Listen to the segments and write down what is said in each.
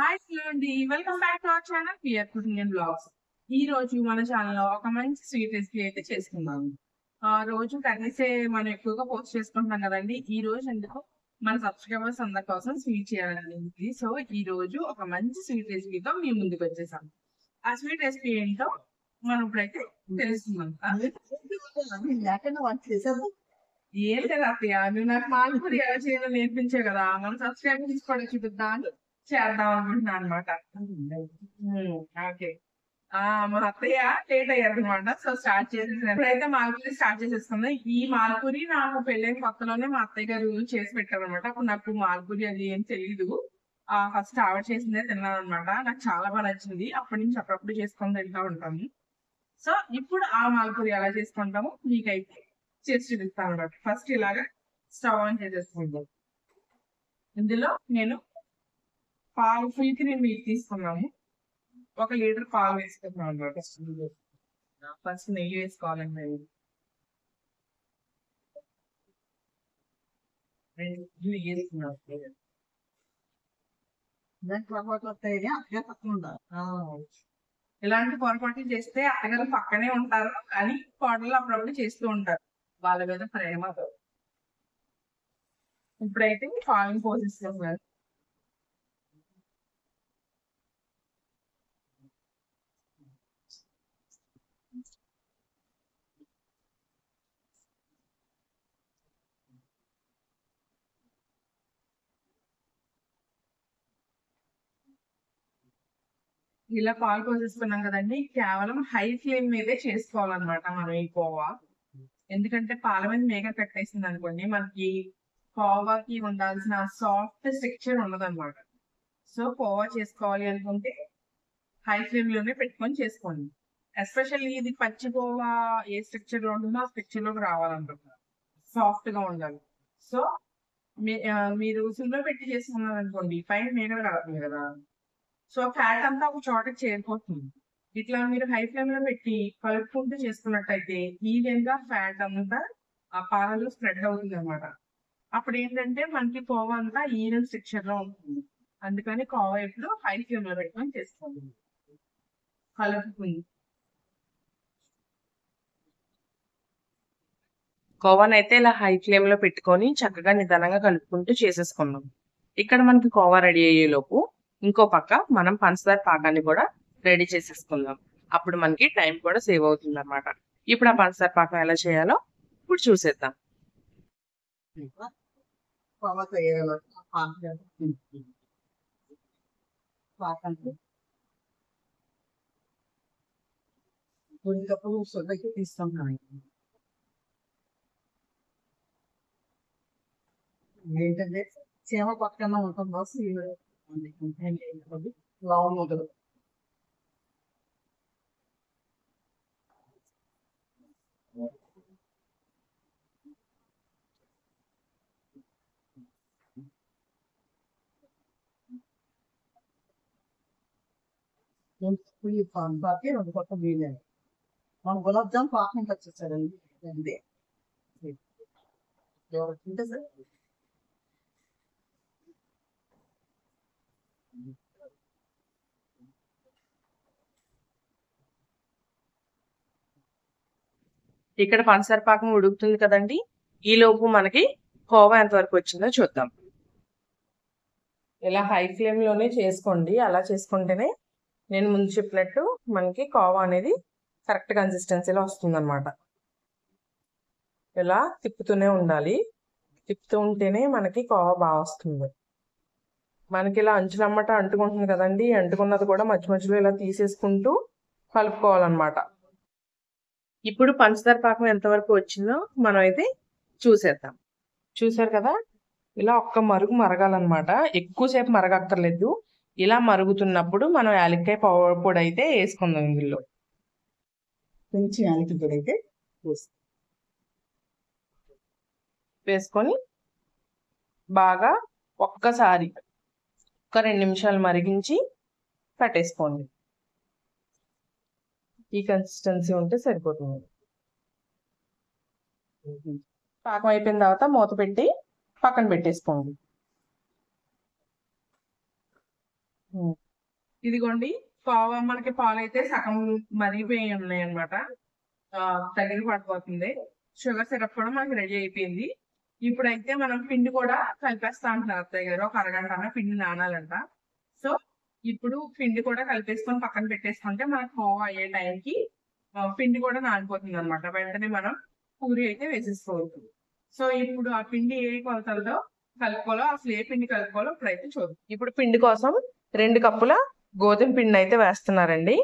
Hi అండి, welcome back to our channel pear cooking and blogs. ఈ రోజు మన ఛానల్లో ఒక మంచి స్వీట్ రెసిపీ అయితే చేసుకున్నాము. రోజు కర్రీసే మనం ఎక్కువగా పోస్ట్ చేసుకుంటున్నాం కదండి. ఈ రోజు ఎందుకు మన సబ్స్క్రైబర్స్ అందరి కోసం స్వీట్ చేయాలని సో ఈ రోజు ఒక మంచి స్వీట్ రెసిపీతో మీ ముందుకు వచ్చేసాం. ఆ స్వీట్ రెసిపీ ఏంటో మనం ఇప్పుడైతే తెలుసుకుందాం. ఏం లేదు అత్తయ్య, నువ్వు నాకు మాల్పూరి ఎలా చేయాలో నేర్పించే కదా, మన సబ్స్క్రైబర్ తీసుకోవడం చూపిద్దాం అని చేద్దాం అనుకుంటున్నాను అనమాట. ఓకే. మా అత్తయ్య లేట్ అయ్యారు అనమాట, సో స్టార్ట్ చేసేసాను. ఇప్పుడైతే మాల్పూరి స్టార్ట్ చేసేసుకుందాం. ఈ మాల్పూరి నాకు పెళ్ళైన కొత్తలోనే మా అత్తయ్య గారు చేసి పెట్టారు అనమాట. అప్పుడు నాకు మాల్పూరి అది ఏం తెలియదు. ఫస్ట్ ఆవిడ చేసిందే తిన్నాను అనమాట. నాకు చాలా బాగా నచ్చింది. అప్పటి నుంచి అప్పుడప్పుడు చేసుకొని తింటా ఉంటాము. సో ఇప్పుడు ఆ మాల్పూరి ఎలా చేసుకుంటాము మీకైతే చేసి చూపిస్తాను అనమాట. ఫస్ట్ ఇలాగా స్టవ్ ఆన్ చేసేసుకుంటాం. ఇందులో నేను పాలు ఫుల్ క్రీమ్ మిల్క్ తీసుకున్నాము. 1 లీటర్ పాలు వేసుకున్నాం అనమాట. ఫస్ట్ నెయ్యి వేసుకోవాలండి. నెయ్యి వేసుకున్నాం. ఇలాంటి పొరపాట్లు చేస్తే అత్తగారు పక్కనే ఉంటారు, కానీ కోడలు అప్పుడప్పుడు చేస్తూ ఉంటారు. వాళ్ళ మీద ప్రేమ. ఇప్పుడైతే పాలు పోసేస్తున్నాను. ఇలా పాలు పోసేసుకున్నాం కదండి, కేవలం హై ఫ్లేమ్ మీదే చేసుకోవాలన్నమాట మనం ఈ కోవా. ఎందుకంటే పాల మీద మేగ పెట్టేసింది అనుకోండి, మనకి కోవాకి ఉండాల్సిన సాఫ్ట్ స్ట్రక్చర్ ఉండదు అనమాట. సో కోవా చేసుకోవాలి అనుకుంటే హై ఫ్లేమ్ లోనే పెట్టుకొని చేసుకోండి. ఎస్పెషల్లీ ఇది పచ్చి కోవా ఏ స్ట్రక్చర్ లో ఉంటుందో ఆ స్ట్రక్చర్ లోకి రావాలనుకుంటున్నారు, సాఫ్ట్ గా ఉండాలి. సో మీరు సిమ్ లో పెట్టి చేసుకున్నారు అనుకోండి, పైన మేగలు కలుగుతుంది కదా, సో ఫ్యాట్ అంతా ఒక చోటకి చేరిపోతుంది. ఇట్లా మీరు హై ఫ్లేమ్ లో పెట్టి కలుపుకుంటూ చేసుకున్నట్టయితే ఈవెన్ గా ఫ్యాట్ అంతా ఆ పాలలో స్ప్రెడ్ అవుతుంది అనమాట. అప్పుడు ఏంటంటే మనకి కోవా అంతా ఈవెన్ స్ట్రక్చర్ లో ఉంటుంది. అందుకని కోవా ఎప్పుడు హై ఫ్లేమ్ లో పెట్టుకొని చేసుకోండి. కలుపుకుని కోవాని అయితే ఇలా హై ఫ్లేమ్ లో పెట్టుకొని చక్కగా నిదానంగా కలుపుకుంటూ చేసేసుకున్నాం. ఇక్కడ మనకి కోవా రెడీ అయ్యేలోపు ఇంకో పక్క మనం పంచదార పాకాన్ని కూడా రెడీ చేసేసుకుందాం. అప్పుడు మనకి టైం కూడా సేవ్ అవుతుంది అనమాట. ఇప్పుడు ఆ పంచదార పాకం ఎలా చేయాలో ఇప్పుడు చూసేద్దాం. ఏంటంటే చీమ పక్కన ఉంటుందో లావు మొదలు బాకి 2 పక్కన వీలేదు. మనం గులాబ్ జామ్ పాకం వచ్చేసారండి. అంతే అంటే సార్ ఇక్కడ పంచదార పాకం ఉడుకుతుంది కదండి. ఈ లోపు మనకి కోవా ఎంతవరకు వచ్చిందో చూద్దాం. ఇలా హై ఫ్లేమ్ లోనే చేసుకోండి. అలా చేసుకుంటేనే నేను ముందు చెప్పినట్టు మనకి కోవా అనేది కరెక్ట్ కన్సిస్టెన్సీలో వస్తుంది అనమాట. ఇలా తిప్పుతూనే ఉండాలి. తిప్పుతూ ఉంటేనే మనకి కోవా బాగా వస్తుంది. మనకి ఇలా అంచులమ్మట అంటుకుంటుంది కదండి, అంటుకున్నది కూడా మధ్య మధ్యలో ఇలా తీసేసుకుంటూ కలుపుకోవాలన్నమాట. ఇప్పుడు పంచదార పాకం ఎంతవరకు వచ్చిందో మనం అయితే చూసేద్దాం. చూసారు కదా, ఇలా ఒక్క మరుగు మరగాలన్నమాట. ఎక్కువసేపు మరగక్కర్లేదు. ఇలా మరుగుతున్నప్పుడు మనం యాలక్కాయ పొడి అయితే వేసుకుందాం. ఇందులో కొంచెం యాలక్కాయ పొడి అయితే వేసుకొని బాగా ఒక్కసారి ఒక 2 నిమిషాలు మరిగించి కట్టేసుకోండి. ఈ కన్సిస్టెన్సీ ఉంటే సరిపోతుంది. పాకం అయిపోయిన తర్వాత మూత పెట్టి పక్కన పెట్టేసుకోండి. ఇదిగోండి కోవా మనకి పాలు అయితే సగం మరిగిపోయి ఉన్నాయి అనమాట. దగ్గర పడిపోతుంది. షుగర్ సిరప్ కూడా మనకి రెడీ అయిపోయింది. ఇప్పుడైతే మనం పిండి కూడా కలిపేస్తా అంటున్నారు అత్తయ్య గారు. ఒక అరగంట పిండి నానాలంట. సో ఇప్పుడు పిండి కూడా కలిపేసుకొని పక్కన పెట్టేసుకుంటే మనకు కోవా అయ్యే టైంకి పిండి కూడా నానిపోతుంది అనమాట. వెంటనే మనం పూరి అయితే వేసేసుకోవచ్చు. సో ఇప్పుడు ఆ పిండి ఏ కొలతలతో కలుపుకోవాలో, అసలు ఏ పిండి కలుపుకోవాలో ఇప్పుడైతే చూద్దాం. ఇప్పుడు పిండి కోసం 2 కప్పుల గోధుమ పిండిని అయితే వేస్తున్నారండి.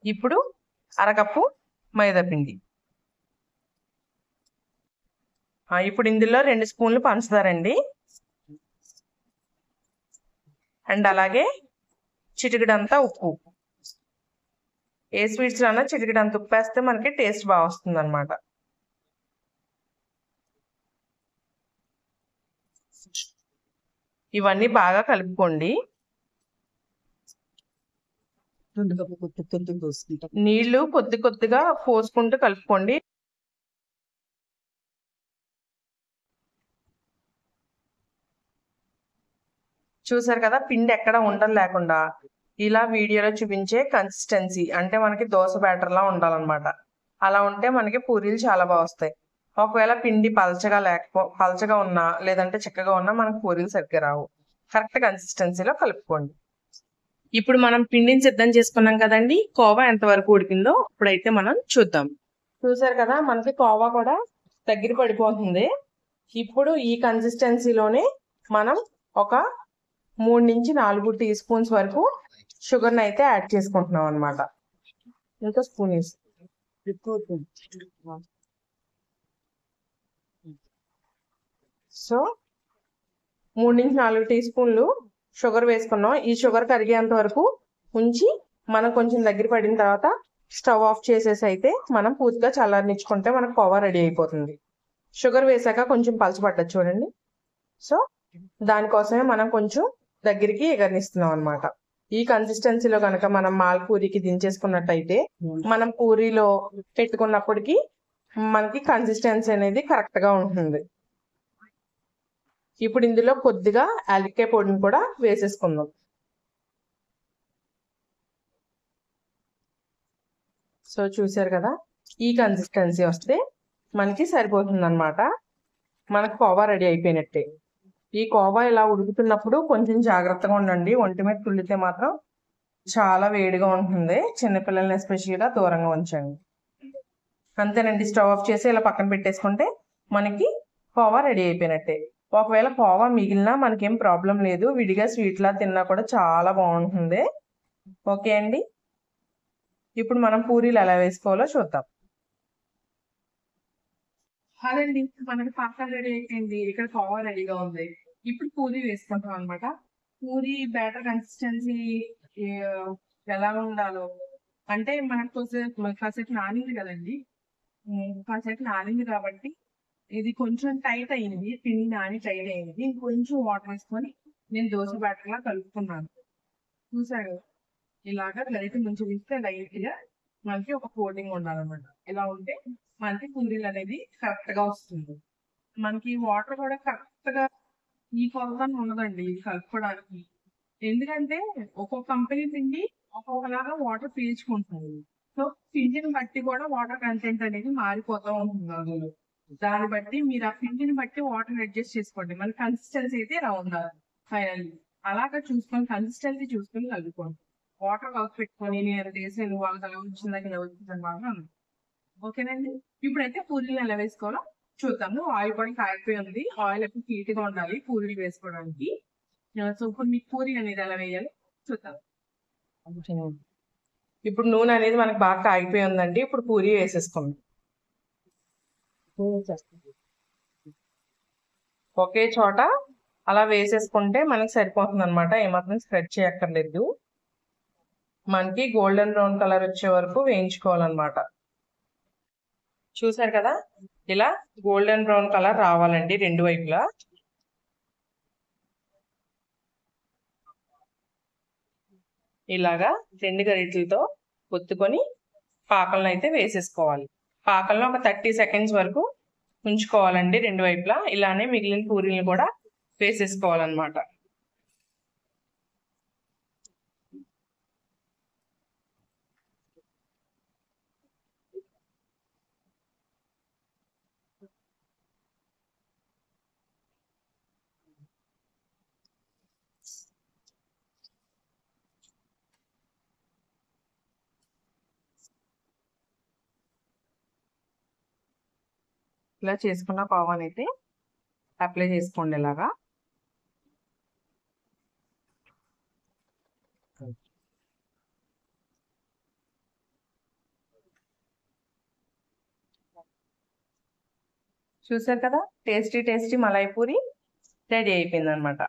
ఇప్పుడు అరకప్పు మైదా పిండి. ఇప్పుడు ఇందులో 2 స్పూన్లు పంచదారండి. అండ్ అలాగే చిటికెడంతా ఉప్పు. ఏ స్వీట్స్ అన్నా చిటికెడంత ఉప్పు వేస్తే మనకి టేస్ట్ బాగా వస్తుంది అనమాట. ఇవన్నీ బాగా కలుపుకోండి. నీళ్లు కొద్ది కొద్దిగా పోసుకుంటూ కలుపుకోండి. చూసారు కదా, పిండి ఎక్కడ ఉండలు లేకుండా ఇలా వీడియోలో చూపించే కన్సిస్టెన్సీ, అంటే మనకి దోశ బ్యాటర్ లా ఉండాలన్నమాట. అలా ఉంటే మనకి పూరీలు చాలా బాగా వస్తాయి. ఒకవేళ పిండి పలచగా ఉన్నా లేదంటే చిక్కగా ఉన్నా మనకు పూరీలు సరిగ్గా రావు. కరెక్ట్ కన్సిస్టెన్సీలో కలుపుకోండి. ఇప్పుడు మనం పిండిని సిద్ధం చేసుకున్నాం కదండి. కోవా ఎంతవరకు ఉడికిందో ఇప్పుడైతే మనం చూద్దాం. చూసారు కదా, మనకి కోవా కూడా దగ్గర పడిపోతుంది. ఇప్పుడు ఈ కన్సిస్టెన్సీలోనే మనం ఒక 3 నుంచి 4 టీ స్పూన్స్ వరకు షుగర్ని అయితే యాడ్ చేసుకుంటున్నాం అనమాట. ఇంకా స్పూన్ వేసి సో 3 నుంచి 4 టీ స్పూన్లు షుగర్ వేసుకున్నాం. ఈ షుగర్ కరిగేంత వరకు ఉంచి మనం కొంచెం దగ్గర పడిన తర్వాత స్టవ్ ఆఫ్ చేసేసి అయితే మనం పూర్తిగా చల్లారనిచ్చుకుంటే మనకు కోవా రెడీ అయిపోతుంది. షుగర్ వేసాక కొంచెం పలచబడ్డది చూడండి. సో దానికోసమే మనం కొంచెం దగ్గరికి ఎగరనిస్తున్నాం అనమాట. ఈ కన్సిస్టెన్సీలో కనుక మనం పూరికి దించేసుకున్నట్టయితే మనం పూరీలో పెట్టుకున్నప్పటికీ మనకి కన్సిస్టెన్సీ అనేది కరెక్ట్ గా ఉంటుంది. ఇప్పుడు ఇందులో కొద్దిగా యాలక్కాయ పొడిని కూడా వేసేసుకుందాం. సో చూసారు కదా, ఈ కన్సిస్టెన్సీ వస్తే మనకి సరిపోతుంది అనమాట. మనకు కోవా రెడీ అయిపోయినట్టే. ఈ కోవా ఇలా ఉడుకుతున్నప్పుడు కొంచెం జాగ్రత్తగా ఉండండి. ఒంటి మీద తుల్లితే మాత్రం చాలా వేడిగా ఉంటుంది. చిన్నపిల్లల్ని ఎస్పెషల్గా దూరంగా ఉంచండి. అంతేనండి. స్టవ్ ఆఫ్ చేసి ఇలా పక్కన పెట్టేసుకుంటే మనకి కోవా రెడీ అయిపోయినట్టే. ఒకవేళ కోవా మిగిలినా మనకేం ప్రాబ్లం లేదు. విడిగా స్వీట్లా తిన్నా కూడా చాలా బాగుంటుంది. ఓకే అండి. ఇప్పుడు మనం పూరీలు ఎలా వేసుకోవాలో చూద్దాం. అదండి, మనకి పాక రెడీ అయిపోయింది. ఇక్కడ కోవా రెడీగా ఉంది. ఇప్పుడు పూరి వేసుకుంటాం అనమాట. పూరి బ్యాటర్ కన్సిస్టెన్సీ ఎలా ఉండాలో అంటే మనకు కాసేపు నానింది కదండి. కాసేపు నానింది కాబట్టి ఇది కొంచెం టైట్ అయింది. పిండి నాని టైట్ అయింది. కొంచెం వాటర్ వేసుకొని నేను దోశ బ్యాటర్ లా కలుపుకున్నాను. చూసారు, ఇలాగా గరిట ముంచి తీస్తే లైట్ గా మనకి ఒక కోటింగ్ ఉండాలన్నమాట. ఇలా ఉంటే మనకి పూరీలు అనేది కరెక్ట్ గా వస్తుంది. మనకి వాటర్ కూడా కరెక్ట్ గా ఈ కొలతను ఉండదండి కలుపుకోవడానికి. ఎందుకంటే ఒక్కొక్క కంపెనీ పిండి ఒక్కొక్కలాగా వాటర్ పీల్చుకుంటుంది. సో పిండిని బట్టి కూడా వాటర్ కంటెంట్ అనేది మారిపోతూ ఉంటుంది. అందులో దాన్ని బట్టి మీరు ఆ పిండిని బట్టి వాటర్ అడ్జస్ట్ చేసుకోండి. మన కన్సిస్టెన్సీ అయితే ఇలా ఉండాలి. ఫైనల్ అలాగా చూసుకొని కన్సిస్టెన్సీ చూసుకొని కలుపుకోండి. వాటర్ కలిపి పెట్టుకొని నేను వేసాను వాళ్ళకి అలా వచ్చిందాక ఇలా వచ్చిందని బాగా. ఓకేనండి. ఇప్పుడైతే పూరీలు ఎలా వేసుకోవాలో చూద్దాము. ఆయిల్ కూడా కాగిపోయి ఉంది. ఆయిల్ ఎప్పుడు హీట్ గా ఉండాలి పూరీలు వేసుకోవడానికి. సో ఇప్పుడు మీకు పూరి అనేది ఎలా వేయాలి చూద్దాం. ఇప్పుడు నూనె అనేది మనకు బాగా కాగిపోయి ఉందండి. ఇప్పుడు పూరి వేసేసుకోండి. ఒకే చోట అలా వేసేసుకుంటే మనకి సరిపోతుంది అనమాట. ఏమాత్రం స్ప్రెడ్ చేయక్కర్లేదు. మనకి గోల్డెన్ బ్రౌన్ కలర్ వచ్చే వరకు వేయించుకోవాలన్నమాట. చూసారు కదా, ఇలా గోల్డెన్ బ్రౌన్ కలర్ రావాలండి రెండు వైపులా. ఇలాగా 2 గరిటెలతో ఒత్తుకొని పాకలను అయితే వేసేసుకోవాలి. పాకంలో ఒక 30 సెకండ్స్ వరకు ఉంచుకోవాలండి రెండు వైపులా. ఇలానే మిగిలిన పూరీలు కూడా వేసేసుకోవాలన్నమాట. ఇలా చేసుకున్న పావాన్ అయితే అప్లై చేసుకోండి ఇలాగా. చూసారు కదా, tasty tasty malai puri ready అయిపోయింది అనమాట.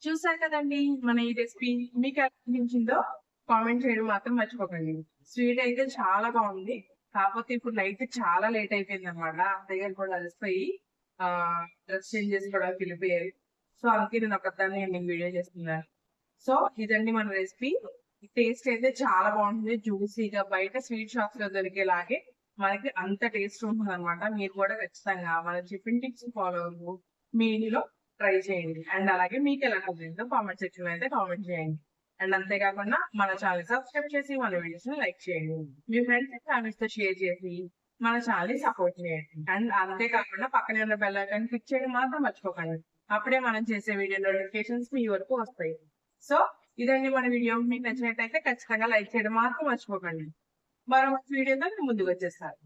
చూసారు కదండి మన ఈ రెసిపీ. మీకు ఎలా అనిపించిందో కామెంట్ చేయడం మాత్రం మర్చిపోకండి. స్వీట్ అయితే చాలా బాగుంది. కాకపోతే ఇప్పుడు నైట్ చాలా లేట్ అయిపోయింది అనమాట. అత్తయ్య గారు కూడా అలసిపోయి డ్రెస్ చేంజ్ చేసుకోవడానికి వెళ్ళిపోయారు. సో అందుకే నేను ఒకదాన్ని నేను వీడియో చేస్తున్నాను. సో ఇదండి మన రెసిపీ. టేస్ట్ అయితే చాలా బాగుంటుంది. జ్యూసీగా బయట స్వీట్ షాప్స్ లో దొరికేలాగే మనకి అంత టేస్ట్ ఉంటుంది అనమాట. మీరు కూడా ఖచ్చితంగా మన టిఫిన్ టిప్స్ ఫాలో అవ్వు మీ ఇంట్లో ట్రై చేయండి. అండ్ అలాగే మీకు ఎలా కుదిరిందో కామెంట్ సెక్షన్ అయితే కామెంట్ చేయండి. అండ్ అంతేకాకుండా మన ఛానల్ సబ్స్క్రైబ్ చేసి మన వీడియోస్ ని లైక్ చేయండి. మీ ఫ్రెండ్స్ అండ్ ఫ్యామిలీస్ తో షేర్ చేసి మన ఛానల్ ని సపోర్ట్ చేయండి. అండ్ అంతేకాకుండా పక్కనే ఉన్న బెల్ ఐకాన్ క్లిక్ చేయడం మాత్రం మర్చిపోకండి. అప్పుడే మనం చేసే వీడియో నోటిఫికేషన్స్ మీ వరకు వస్తాయి. సో ఇదండి మన వీడియో. మీకు నచ్చినట్టయితే ఖచ్చితంగా లైక్ చేయడం మాత్రం మర్చిపోకండి. మరో వీడియోతో నేను ముందుకు వచ్చేస్తాను.